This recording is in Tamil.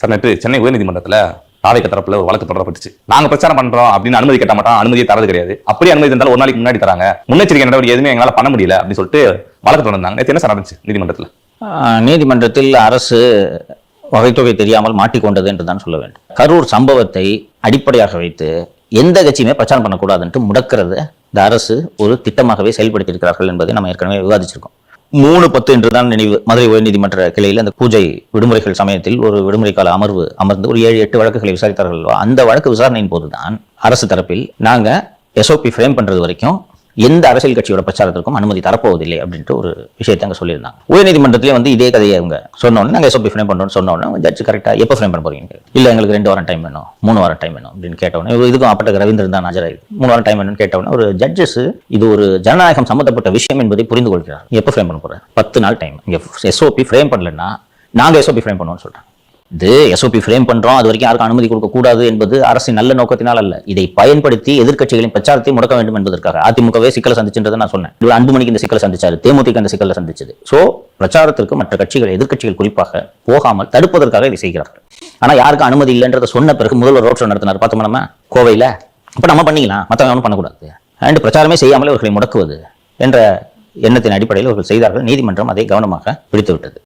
சார் நேற்று சென்னை உயர்நீதிமன்றத்தில் தாவேக தரப்புல ஒரு வழக்கு தொடரப்பட்டுச்சு. நாங்க பிரச்சாரம் பண்றோம் அப்படின்னு அனுமதி கேட்ட மாட்டோம், அனுமதியை தரது கிடையாது. அப்படியே அனுமதி இருந்தாலும் ஒரு நாளைக்கு முன்னாடி தராங்க, முன்னெச்சரிக்கை நடவடிக்கை எதுவுமே எங்களால பண்ண முடியல அப்படின்னு சொல்லிட்டு வழக்கு தொடர்ந்தாங்க. நேற்று என்ன சார் நடந்துச்சு நீதிமன்றத்தில்? நீதிமன்றத்தில் அரசு வகைத்தொகை தெரியாமல் மாட்டிக்கொண்டது என்று தான் சொல்ல வேண்டும். கரூர் சம்பவத்தை அடிப்படையாக வைத்து எந்த கட்சியுமே பிரச்சாரம் பண்ணக்கூடாதுன்ட்டு முடக்கிறது இந்த அரசு ஒரு திட்டமாகவே செயல்படுத்தி இருக்கிறார்கள் என்பதை நம்ம ஏற்கனவே விவாதிச்சிருக்கோம். 3/10 என்றுதான் நினைவு. மதுரை உயர்நீதிமன்ற கிளையில் அந்த பூஜை விடுமுறைகள் சமயத்தில் ஒரு விடுமுறை கால அமர்வு அமர்ந்து ஒரு 7-8 வழக்குகளை விசாரித்தார்கள். அந்த வழக்கு விசாரணையின் போதுதான் அரசு தரப்பில் நாங்க எஸ்ஓபி ஃப்ரேம் பண்றது வரைக்கும் எந்த அரசியல் கட்சியோட பிரச்சாரத்திற்கும் அனுமதி தரப்போவதில்லை அப்படின்ட்டு ஒரு விஷயத்தை அங்கே சொல்லியிருந்தாங்க. உயர்நீதிமன்றத்திலே இதே கதையை அவங்க சொன்னோன்னு நாங்கள் எஸ்ஓபி ஃப்ரேம் பண்ணுறோம்னு சொன்னோன்னு ஜட்ஜ் கரெக்டாக எப்போ ஃப்ரேம் பண்ண போறீங்க? இல்லை எங்களுக்கு 2 வாரம் டைம் வேணும், 3 வாரம் டைம் வேணும் அப்படின்னு கேட்டவொன்னே, இதுக்கும் அப்பட்ட ரவீந்திரன் தான் ஆஜராகுது. 3 வாரம் டைம் வேணும்னு கேட்டவொன்னே ஒரு ஜட்ஜஸ் இது ஒரு ஜனநாயகம் சம்பந்தப்பட்ட விஷயம் என்பதை புரிந்து கொள்கிறார். எப்போ ஃப்ரேம் பண்ண போகிறேன்? 10 நாள் டைம். இங்கே எஸ்ஓபி ஃப்ரேம் பண்ணலன்னா நாங்கள் எஸ்ஓபி ஃப்ரேம் பண்ணுவோம்னு சொல்கிறேன். இது எஸ்ஓபி ஃப்ரேம் பண்றோம், அது வரைக்கும் யாருக்கும் அனுமதி கொடுக்க கூடாது என்பது அரசின் நல்ல நோக்கத்தினால் அல்ல. இதை பயன்படுத்தி எதிர்க்கட்சிகளின் பிரச்சாரத்தை முடக்க வேண்டும் என்பதற்காக அதிமுகவே சிக்கலை சந்திச்சுன்றதை நான் சொன்னேன். அன்புமணிக்கு இந்த சிக்கலை சந்திச்சாரு, தேமுதிக இந்த சிக்கலை சந்திச்சது. சோ பிரச்சாரத்திற்கு மற்ற கட்சிகள் எதிர்க்கட்சிகள் குறிப்பாக போகாமல் தடுப்பதற்காக இதை செய்கிறார்கள். ஆனா யாருக்கும் அனுமதி இல்லைன்றதை சொன்ன பிறகு முதல்வர் ரோட் ஷோ நடத்தினார், பார்த்தோம் நம்ம கோவையில. அப்ப நம்ம பண்ணிக்கலாம், மற்றவங்க பண்ணக்கூடாது அண்ட் பிரச்சாரமே செய்யாமலே அவர்களை முடக்குவது என்ற எண்ணத்தின் அடிப்படையில் அவர்கள் செய்தார்கள். நீதிமன்றம் அதை கவனமாக பிடித்து விட்டது.